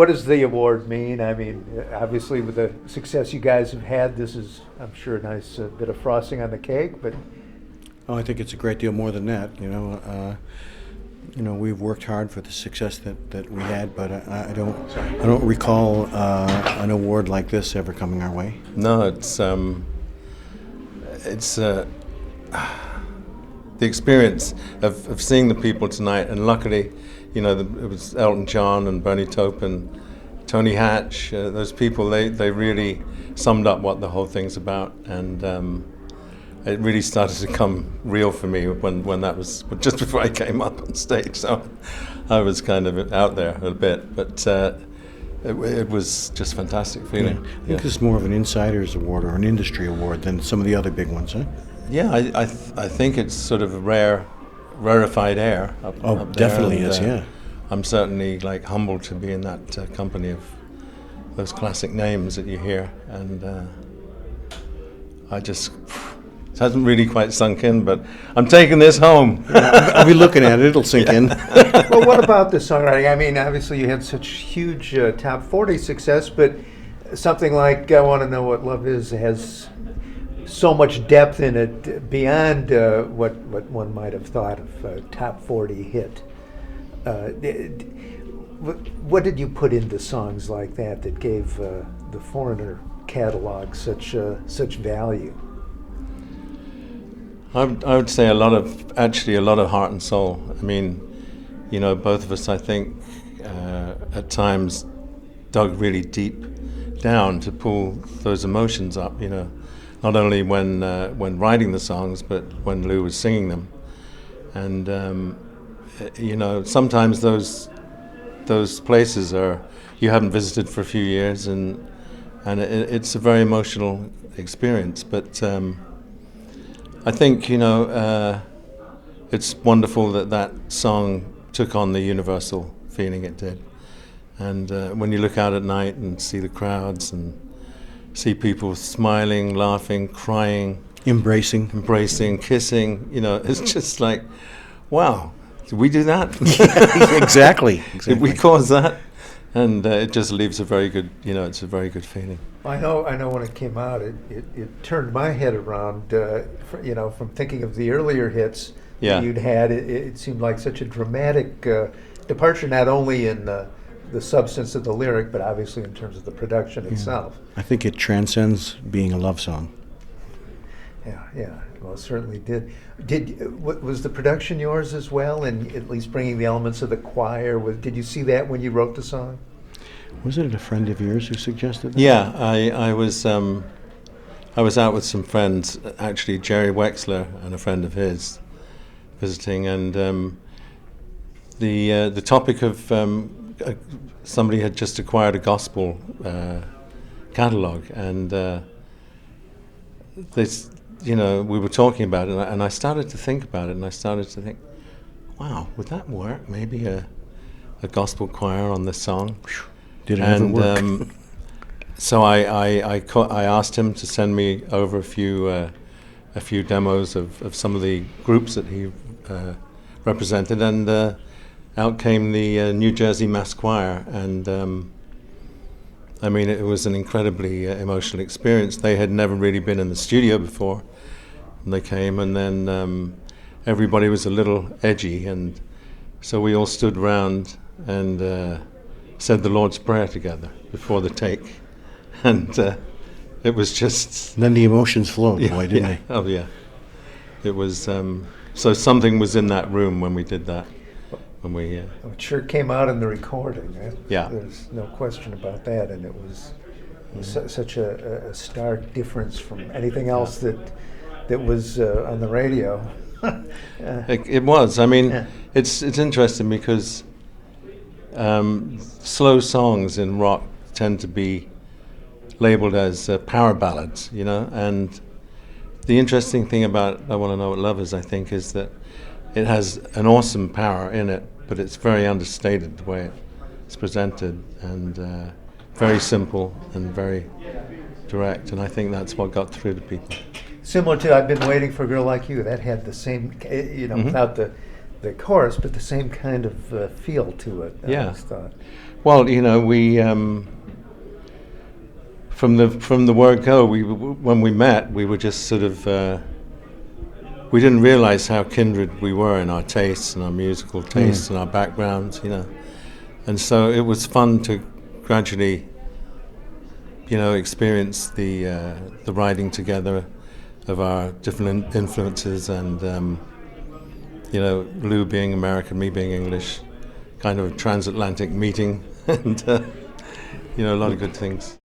what does the award mean? I mean, obviously with the success you guys have had, this is, I'm sure, a nice bit of frosting on the cake, but Oh, I think it's a great deal more than that. We've worked hard for the success that we had, but I don't recall an award like this ever coming our way. No, it's the experience of seeing the people tonight, and luckily, it was Elton John and Bernie Taupin, Tony Hatch, those people, they really summed up what the whole thing's about, and it really started to come real for me when that was just before I came up on stage. So I was kind of out there a bit, but it was just fantastic feeling. Yeah. I think this is more of an insider's award or an industry award than some of the other big ones, huh? Yeah, I think it's sort of a rarefied air up there, definitely is, yeah. I'm certainly humbled to be in that company of those classic names that you hear, and it hasn't really quite sunk in, but I'm taking this home. I'll be looking at it, it'll sink in. well, what about the songwriting? I mean, obviously you had such huge top 40 success, but something like I Want to Know What Love Is has so much depth in it beyond what one might have thought of a top 40 hit. What did you put into songs like that gave the Foreigner catalog such value? I would say a lot of heart and soul. I mean, both of us, I think, at times dug really deep down to pull those emotions up. Not only when writing the songs, but when Lou was singing them. And sometimes those places you haven't visited for a few years, and it's a very emotional experience. But I think it's wonderful that song took on the universal feeling it did. And when you look out at night and see the crowds and see people smiling, laughing, crying, embracing, kissing, it's just like, wow, did we do that? Exactly. Did we cause that? And it just leaves a very good, it's a very good feeling. I know when it came out, it turned my head around, from thinking of the earlier hits that you'd had. It seemed like such a dramatic departure, not only in the substance of the lyric, but obviously in terms of the production itself. I think it transcends being a love song. Yeah. Well, it certainly did. Was the production yours as well, and at least bringing the elements of the choir? Did you see that when you wrote the song? Wasn't it a friend of yours who suggested that? Yeah, I was out with some friends, actually Jerry Wexler and a friend of his, visiting, and the topic of somebody had just acquired a gospel catalog, and we were talking about it, and I started to think about it, and I started to think, wow, would that work? Maybe a gospel choir on this song. Did it ever work? So I asked him to send me over a few demos of some of the groups that he represented, and out came the New Jersey Mass Choir, and it was an incredibly emotional experience. They had never really been in the studio before, and they came, and then everybody was a little edgy, and so we all stood around and said the Lord's Prayer together before the take, and it was just... And then the emotions flowed, didn't they? Oh, yeah. It was... so something was in that room when we did that. It sure came out in the recording. Yeah. There's no question about that, and it was such a stark difference from anything else that was on the radio. It was. It's interesting because slow songs in rock tend to be labeled as power ballads, and the interesting thing about I Want to Know What Love Is, I think, is that it has an awesome power in it, but it's very understated the way it's presented, and very simple and very direct, and I think that's what got through to people. Similar to I've Been Waiting for a Girl Like You, that had the same, without the the chorus, but the same kind of feel to it. I always thought. Well, you know, we from the word go, when we met, we were just sort of we didn't realize how kindred we were in our tastes and our musical tastes and our backgrounds, you know, and so it was fun to gradually, you know, experience the writing together of our different influences, and you know, Lou being American, me being English, kind of a transatlantic meeting, and you know, a lot of good things.